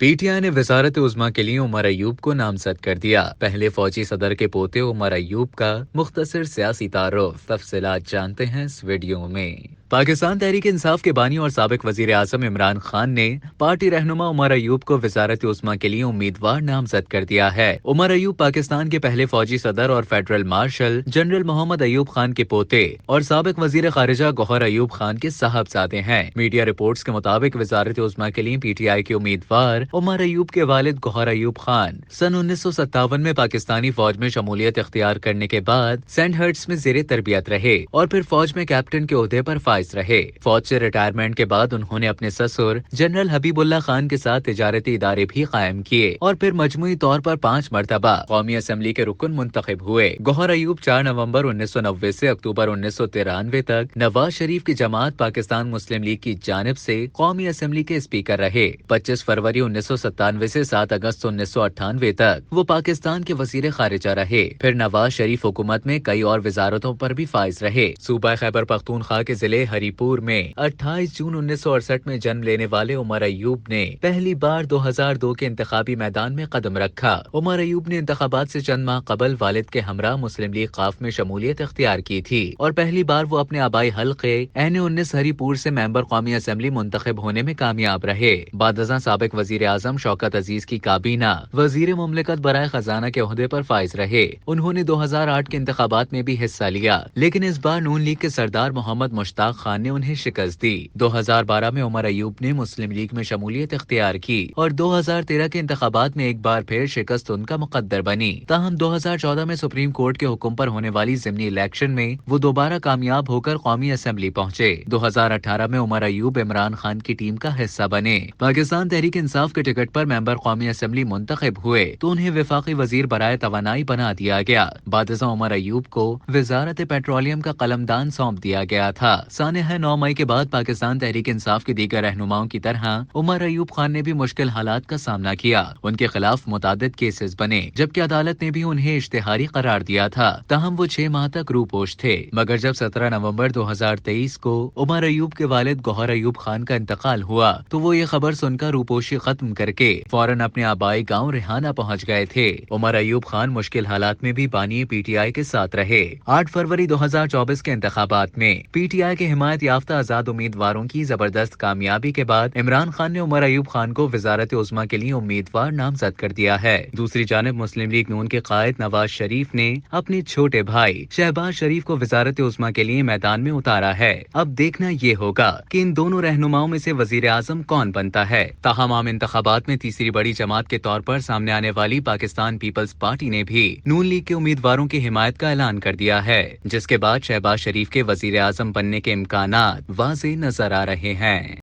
P T I نے وزارت عظمیٰ کے لیے عمر ایوب کو نامزد کر دیا۔ پہلے فوجی صدر کے پوتے عمر ایوب کا مختصر سیاسی تعارف، تفصیلات جانتے ہیں اس ویڈیو میں۔ پاکستان تحریک انصاف کے بانی اور سابق وزیر اعظم عمران خان نے پارٹی رہنما عمر ایوب کو وزارت عظمیٰ کے لیے امیدوار نامزد کر دیا ہے۔ عمر ایوب پاکستان کے پہلے فوجی صدر اور فیڈرل مارشل جنرل محمد ایوب خان کے پوتے اور سابق وزیر خارجہ گوہر ایوب خان کے صاحبزادے ہیں۔ میڈیا رپورٹس کے مطابق وزارت عظمیٰ کے لیے پی ٹی آئی کے امیدوار عمر ایوب کے والد گوہر ایوب خان سن 1957 میں پاکستانی فوج میں شمولیت اختیار کرنے کے بعد سینڈ ہرٹس میں زیر تربیت رہے اور پھر فوج میں کیپٹن کے عہدے پر فائز رہے۔ فوج سے ریٹائرمنٹ کے بعد انہوں نے اپنے سسر جنرل حبیب اللہ خان کے ساتھ تجارتی ادارے بھی قائم کیے اور پھر مجموعی طور پر 5 مرتبہ قومی اسمبلی کے رکن منتخب ہوئے۔ گوہر ایوب 4 نومبر 1990 سے اکتوبر 1993 تک نواز شریف کی جماعت پاکستان مسلم لیگ کی جانب سے قومی اسمبلی کے اسپیکر رہے۔ 25 فروری 1997 سے 7 اگست 1998 تک وہ پاکستان کے وزیر خارجہ رہے۔ پھر نواز شریف حکومت میں کئی اور وزارتوں پر بھی فائز رہے۔ صوبہ خیبر پختونخوا کے ضلع ہری پور میں 28 جون 1968 میں جنم لینے والے عمر ایوب نے پہلی بار 2002 کے انتخابی میدان میں قدم رکھا۔ عمر ایوب نے انتخابات سے چند ماہ قبل والد کے ہمراہ مسلم لیگ قاف میں شمولیت اختیار کی تھی اور پہلی بار وہ اپنے آبائی حلقے N19 ہری پور سے ممبر قومی اسمبلی منتخب ہونے میں کامیاب رہے۔ بعد ازاں سابق وزیر اعظم شوکت عزیز کی کابینہ وزیر مملکت برائے خزانہ کے عہدے پر فائز رہے۔ انہوں نے 2008 کے انتخابات میں بھی حصہ لیا، لیکن اس بار نون لیگ کے سردار محمد مشتاق خان نے انہیں شکست دی۔ 2012 میں عمر ایوب نے مسلم لیگ میں شمولیت اختیار کی اور 2013 کے انتخابات میں ایک بار پھر شکست ان کا مقدر بنی۔ تاہم 2014 میں سپریم کورٹ کے حکم پر ہونے والی ضمنی الیکشن میں وہ دوبارہ کامیاب ہو کر قومی اسمبلی پہنچے۔ 2018 میں عمر ایوب عمران خان کی ٹیم کا حصہ بنے۔ پاکستان تحریک انصاف کے ٹکٹ پر ممبر قومی اسمبلی منتخب ہوئے تو انہیں وفاقی وزیر برائے توانائی بنا دیا گیا۔ بعد ازاں عمر ایوب کو وزارت پیٹرولیم کا قلمدان سونپ دیا گیا تھا۔ سانحہ 9 مئی کے بعد پاکستان تحریک انصاف کے دیگر رہنماؤں کی طرح عمر ایوب خان نے بھی مشکل حالات کا سامنا کیا۔ ان کے خلاف متعدد کیسز بنے، جبکہ عدالت نے بھی انہیں اشتہاری قرار دیا تھا۔ تاہم وہ 6 ماہ تک روپوش تھے، مگر جب 17 نومبر 2023 کو عمر ایوب کے والد گوہر ایوب خان کا انتقال ہوا تو وہ یہ خبر سن کر روپوشی ختم کر کے فوراً اپنے آبائی گاؤں ریحانہ پہنچ گئے تھے۔ عمر ایوب خان مشکل حالات میں بھی بانی پی ٹی آئی کے ساتھ رہے۔ 8 فروری 2024 کے انتخابات میں پی ٹی آئی کے حمایت یافتہ آزاد امیدواروں کی زبردست کامیابی کے بعد عمران خان نے عمر ایوب خان کو وزارت عظمیٰ کے لیے امیدوار نامزد کر دیا ہے۔ دوسری جانب مسلم لیگ نون کے قائد نواز شریف نے اپنے چھوٹے بھائی شہباز شریف کو وزارت عظمیٰ کے لیے میدان میں اتارا ہے۔ اب دیکھنا یہ ہوگا کہ ان دونوں رہنماؤں میں سے وزیر اعظم کون بنتا ہے۔ تاہم عام انتخابات میں تیسری بڑی جماعت کے طور پر سامنے آنے والی پاکستان پیپلز پارٹی نے بھی نون لیگ کے امیدواروں کی حمایت کا اعلان کر دیا ہے، جس کے بعد شہباز شریف کے وزیر اعظم بننے کے امکانات واضح نظر آ رہے ہیں۔